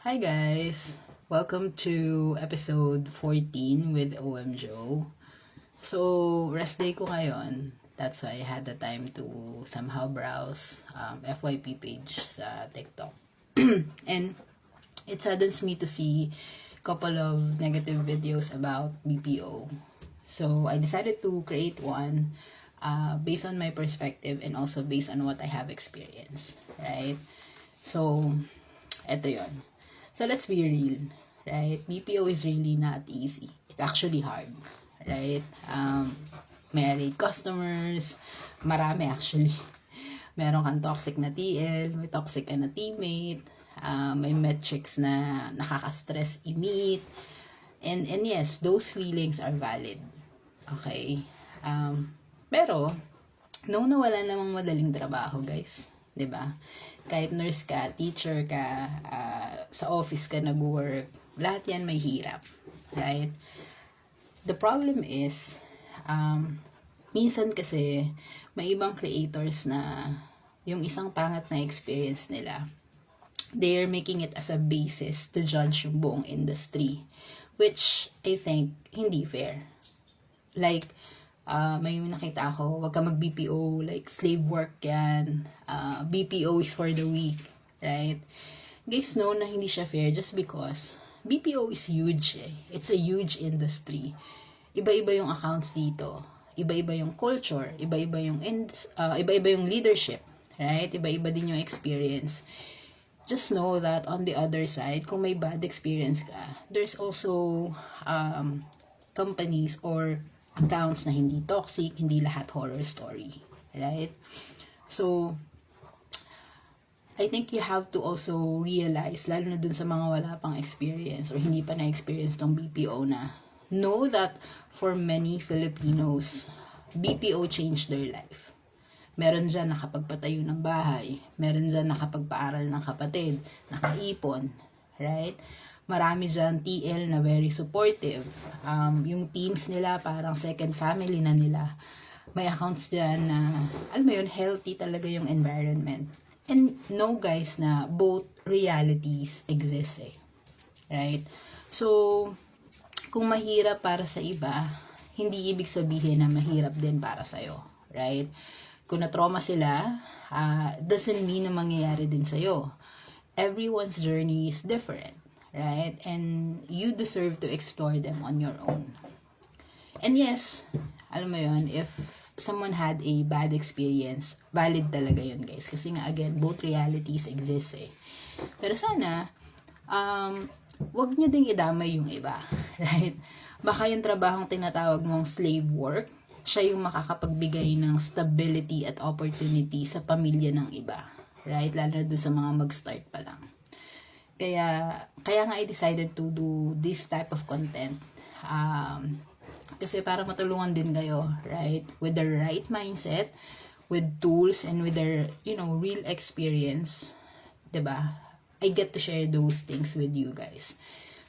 Hi guys! Welcome to episode 14 with OM Joe. So, rest day ko ngayon. That's why I had the time to somehow browse FYP page sa TikTok. And it saddens me to see a couple of negative videos about BPO. So, I decided to create one based on my perspective and also based on what I have experienced. Right? So, eto yon. So, let's be real, right? BPO is really not easy. It's actually hard, right? Married customers, marami actually. Meron kang toxic na TL, may toxic ka na teammate, may metrics na nakaka-stress i-meet. And yes, those feelings are valid. Okay? Pero, no na wala namang madaling trabaho, guys. 'Di ba? Kahit nurse ka, teacher ka, sa office ka nag-work, lahat yan may hirap. Right? The problem is, minsan kasi, may ibang creators na yung isang pangat na experience nila, they're making it as a basis to judge yung buong industry. Which, I think, hindi fair. Like, may nakita ako, wag ka mag-BPO, like slave work yan, BPO is for the weak, right? Guys, know na hindi siya fair just because BPO is huge eh. It's a huge industry. Iba-iba yung accounts dito. Iba-iba yung culture, iba-iba yung leadership, right? Iba-iba din yung experience. Just know that on the other side, kung may bad experience ka, there's also companies or accounts na hindi toxic, hindi lahat horror story, right? So, I think you have to also realize, lalo na dun sa mga wala pang experience or hindi pa na-experience tong BPO na, know that for many Filipinos, BPO changed their life. Meron dyan nakapagpatayo ng bahay, meron dyan nakapagpaaral ng kapatid, nakaipon, right? Marami dyan TL na very supportive. Yung teams nila parang second family na nila. May accounts dyan na, alam mo yun, healthy talaga yung environment. And know guys na both realities exist eh. Right? So, kung mahirap para sa iba, hindi ibig sabihin na mahirap din para sa'yo. Right? Kung na-trauma sila, doesn't mean na mangyayari din sa'yo. Everyone's journey is different. Right? And you deserve to explore them on your own. And yes, alam mo yun, if someone had a bad experience, valid talaga yun guys. Kasi nga again, both realities exist eh. Pero sana, wag nyo ding idamay yung iba. Right? Baka yung trabahong tinatawag mong slave work, siya yung makakapagbigay ng stability at opportunity sa pamilya ng iba. Right? Lalo na doon sa mga mag-start pa lang. Kaya nga I decided to do this type of content. Kasi para matulungan din kayo, right? With the right mindset, with tools, and with their, real experience. 'Di ba? I get to share those things with you guys.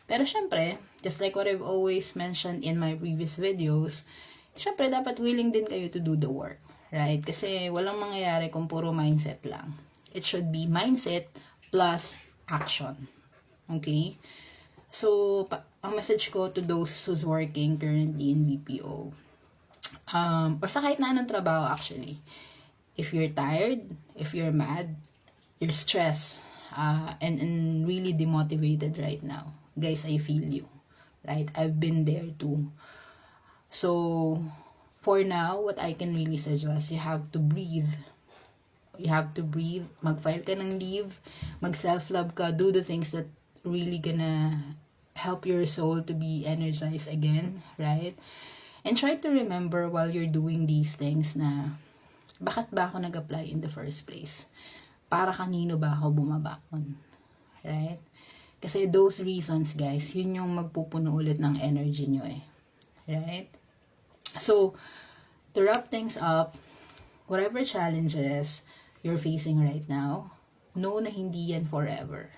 Pero syempre, just like what I've always mentioned in my previous videos, syempre dapat willing din kayo to do the work. Right? Kasi walang mangyayari kung puro mindset lang. It should be mindset plus action. Okay? So, ang message ko to those who's working currently in BPO, or sa kahit na anong trabaho actually, if you're tired, if you're mad, you're stressed, and really demotivated right now, guys, I feel you. Right? I've been there too. So, for now, what I can really suggest, you have to breathe. You have to breathe, mag-file ka ng leave, mag-self-love ka, do the things that really gonna help your soul to be energized again, right? And try to remember while you're doing these things na, bakit ba ako nag-apply in the first place? Para kanino ba ako bumabakon? Right? Kasi those reasons, guys, yun yung magpupuno ulit ng energy nyo eh. Right? So, to wrap things up, whatever challenges you're facing right now, know na hindi yan forever.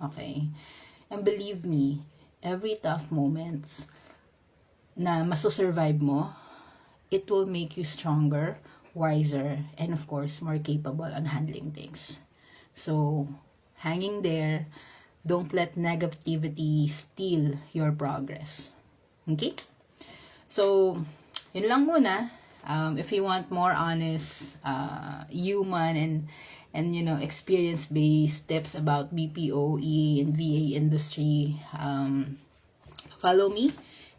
Okay? And believe me, every tough moments na masosurvive mo, it will make you stronger, wiser, and of course, more capable on handling things. So, hanging there, Don't let negativity steal your progress. Okay? So, yun lang muna. If you want more honest, human and experience-based tips about BPO, EA, and VA industry, follow me.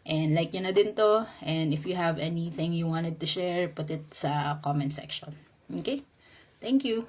And like yun na din to. And if you have anything you wanted to share, put it sa comment section. Okay? Thank you.